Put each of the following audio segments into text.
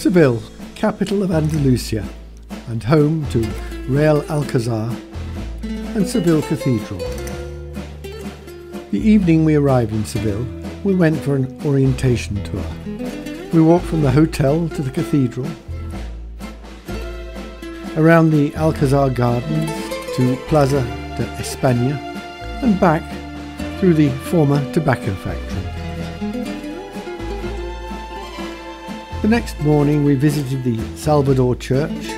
Seville, capital of Andalusia and home to Real Alcazar and Seville Cathedral. The evening we arrived in Seville, we went for an orientation tour. We walked from the hotel to the cathedral, around the Alcazar Gardens to Plaza de España and back through the former tobacco factory. The next morning we visited the Salvador Church,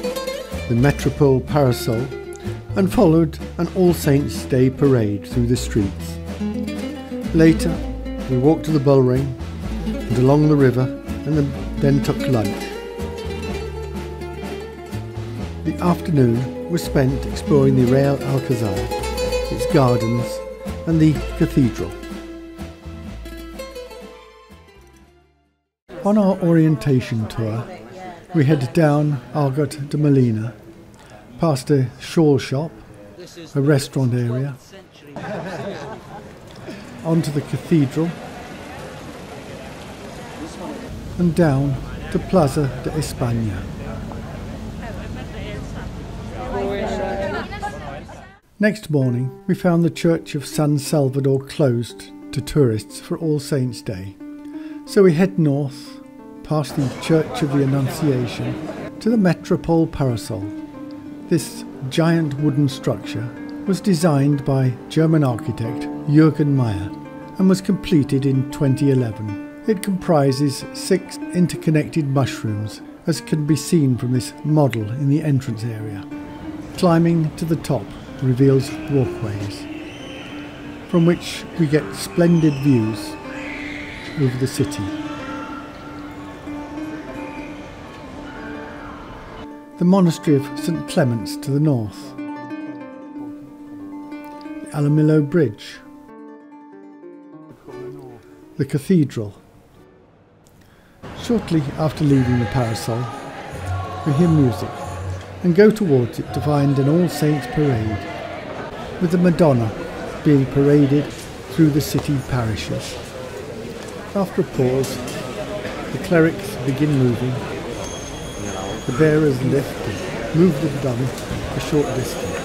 the Metropole Parasol, and followed an All Saints' Day parade through the streets. Later we walked to the Bullring and along the river and then took lunch. The afternoon was spent exploring the Real Alcazar, its gardens and the cathedral. On our orientation tour, we headed down Argot de Molina, past a shawl shop, a restaurant area, onto the cathedral and down to Plaza de España. Next morning we found the Church of San Salvador closed to tourists for All Saints' Day, so we head north past the Church of the Annunciation to the Metropole Parasol. This giant wooden structure was designed by German architect Jürgen Meyer and was completed in 2011. It comprises 6 interconnected mushrooms, as can be seen from this model in the entrance area. Climbing to the top reveals walkways, from which we get splendid views over the city. The monastery of St. Clement's to the north, the Alamillo Bridge, the cathedral. Shortly after leaving the Parasol, we hear music and go towards it to find an All Saints parade, with the Madonna being paraded through the city parishes. After a pause, the clerics begin moving. The bearers lift and move the Madonna a short distance.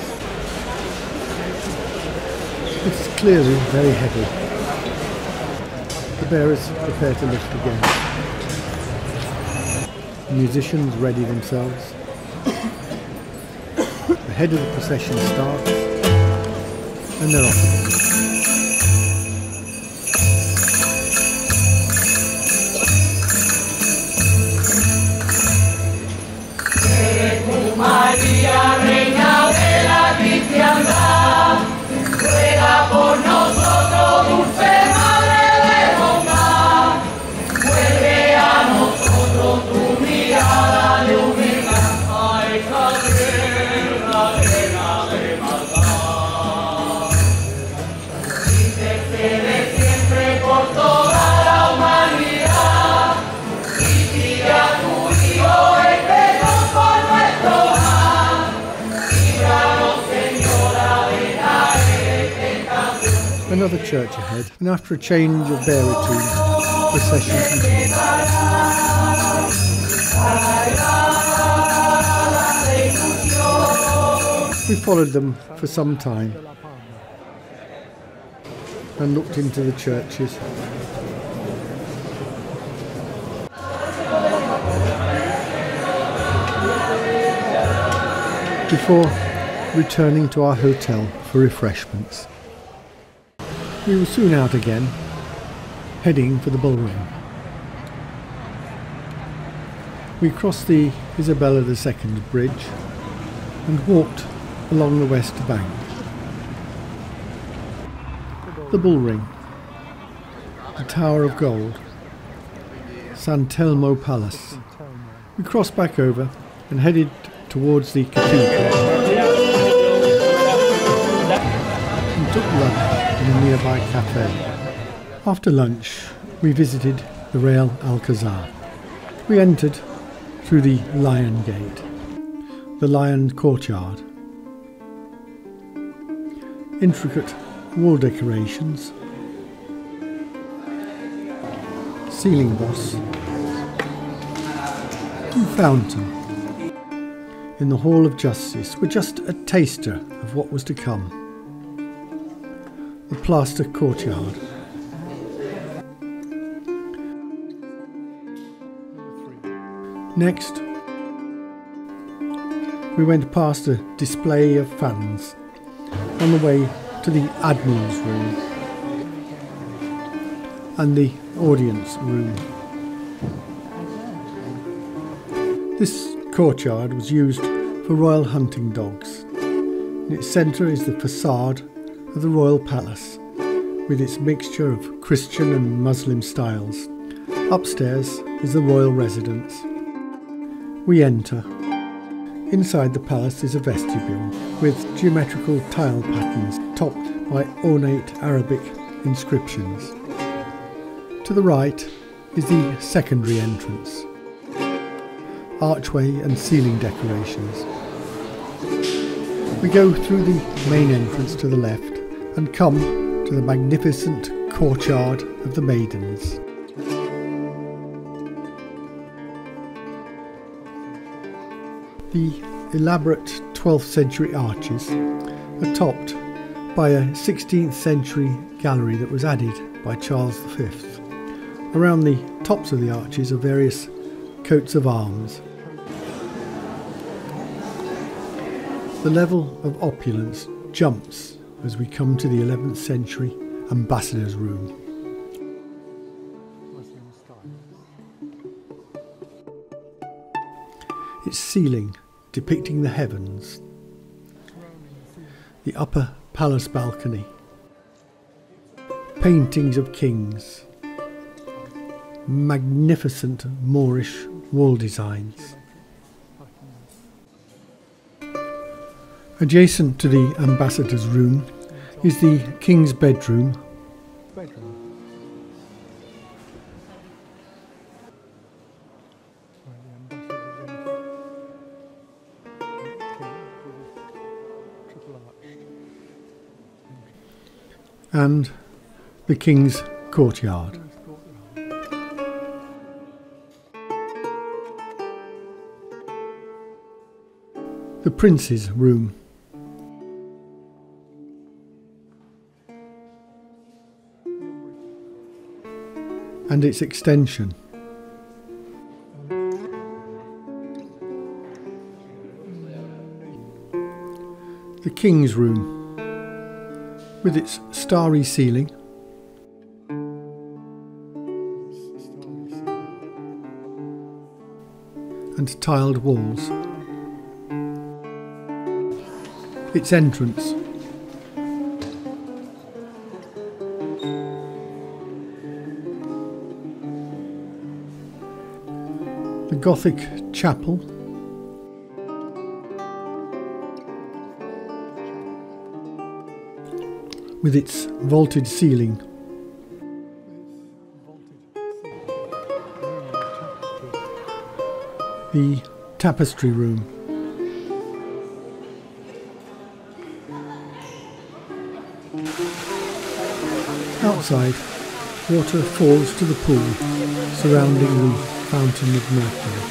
It's clearly very heavy. The bearers prepare to lift again. The musicians ready themselves. The head of the procession starts and they're off again. María, reina de la cristiandad, ruega por nosotros, dulce madre de bondad. Vuelve a nosotros tu mirada de humildad, a esta tierra llena de maldad. Intercede siempre por toda la humanidad y pide a tu Hijo el perdón por nuestro. Another church ahead, and after a change of bearer team, the procession continues. We followed them for some time and looked into the churches. Before returning to our hotel for refreshments. We were soon out again, heading for the Bullring. We crossed the Isabella II Bridge and walked along the west bank. The Bullring, the Tower of Gold, San Telmo Palace. We crossed back over and headed towards the cathedral and took lunch in a nearby cafe. After lunch, we visited the Real Alcazar. We entered through the Lion Gate, the Lion Courtyard. Intricate wall decorations, ceiling boss, and fountain in the Hall of Justice were just a taster of what was to come. The plaster courtyard. Next, we went past a display of fans on the way to the Admiral's room and the audience room. This courtyard was used for royal hunting dogs. In its centre is the facade of the royal palace, with its mixture of Christian and Muslim styles. Upstairs is the royal residence. We enter. Inside the palace is a vestibule with geometrical tile patterns topped by ornate Arabic inscriptions. To the right is the secondary entrance, archway and ceiling decorations. We go through the main entrance to the left and come to the magnificent courtyard of the Maidens. The elaborate 12th century arches are topped by a 16th century gallery that was added by Charles V. Around the tops of the arches are various coats of arms. The level of opulence jumps as we come to the 11th century ambassador's room. Its ceiling depicting the heavens, the upper palace balcony, paintings of kings, magnificent Moorish wall designs. Adjacent to the ambassador's room is the king's bedroom. And the king's courtyard. The prince's room. And its extension. The king's room, with its starry ceiling, and tiled walls. Its entrance. The Gothic chapel. With its vaulted ceiling. The tapestry room. Outside, water falls to the pool surrounding the Fountain of Mercury.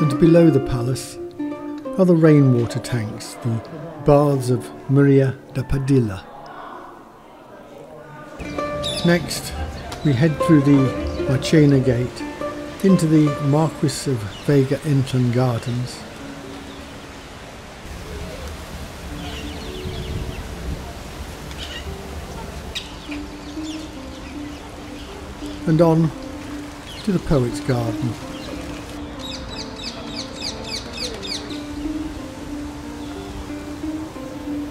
And below the palace are the rainwater tanks, the baths of Maria da Padilla. Next, we head through the Marchena Gate into the Marquis of Vega Inclán Gardens. And on to the Poet's Garden.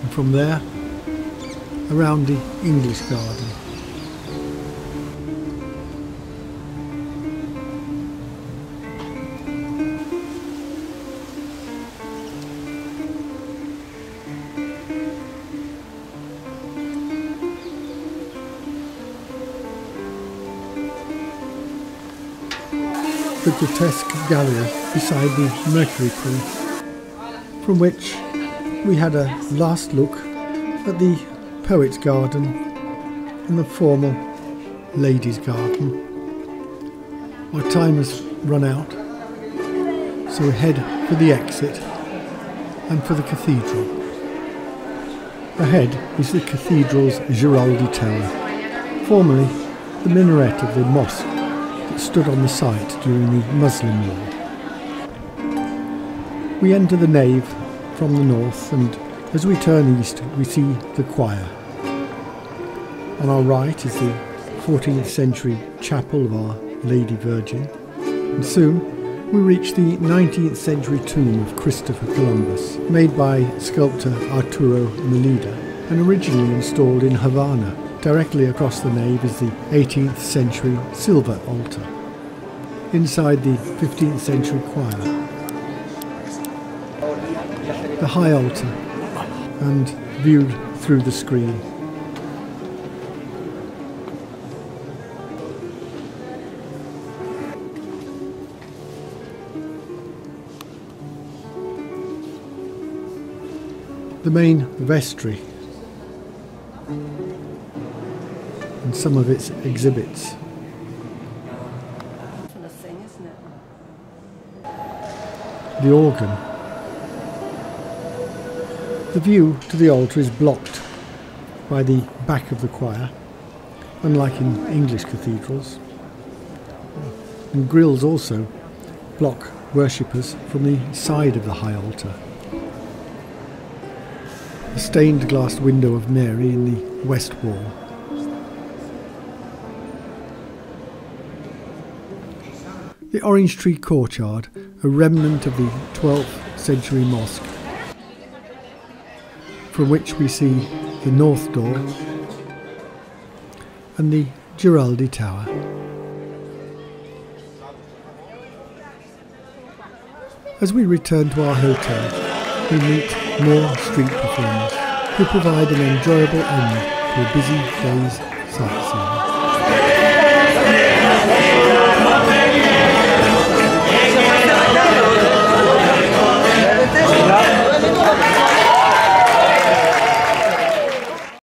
And from there, around the English Garden. The grotesque gallery beside the Mercury pool, from which we had a last look at the Poet's Garden and the formal Ladies' Garden. Our time has run out, so we head for the exit and for the cathedral. Ahead is the cathedral's Giraldi Tower, formerly the minaret of the mosque that stood on the site during the Muslim War. We enter the nave from the north, and as we turn east we see the choir. On our right is the 14th century chapel of Our Lady Virgin, and soon we reach the 19th century tomb of Christopher Columbus, made by sculptor Arturo Melida and originally installed in Havana. Directly across the nave is the 18th century silver altar. Inside the 15th century choir, the high altar, and viewed through the screen. The main vestry and some of its exhibits. The organ. The view to the altar is blocked by the back of the choir, unlike in English cathedrals. And grilles also block worshippers from the side of the high altar. A stained glass window of Mary in the west wall. The orange tree courtyard, a remnant of the 12th century mosque, from which we see the north door and the Giraldi Tower. As we return to our hotel, we meet more street performers who provide an enjoyable end to a busy day's sightseeing.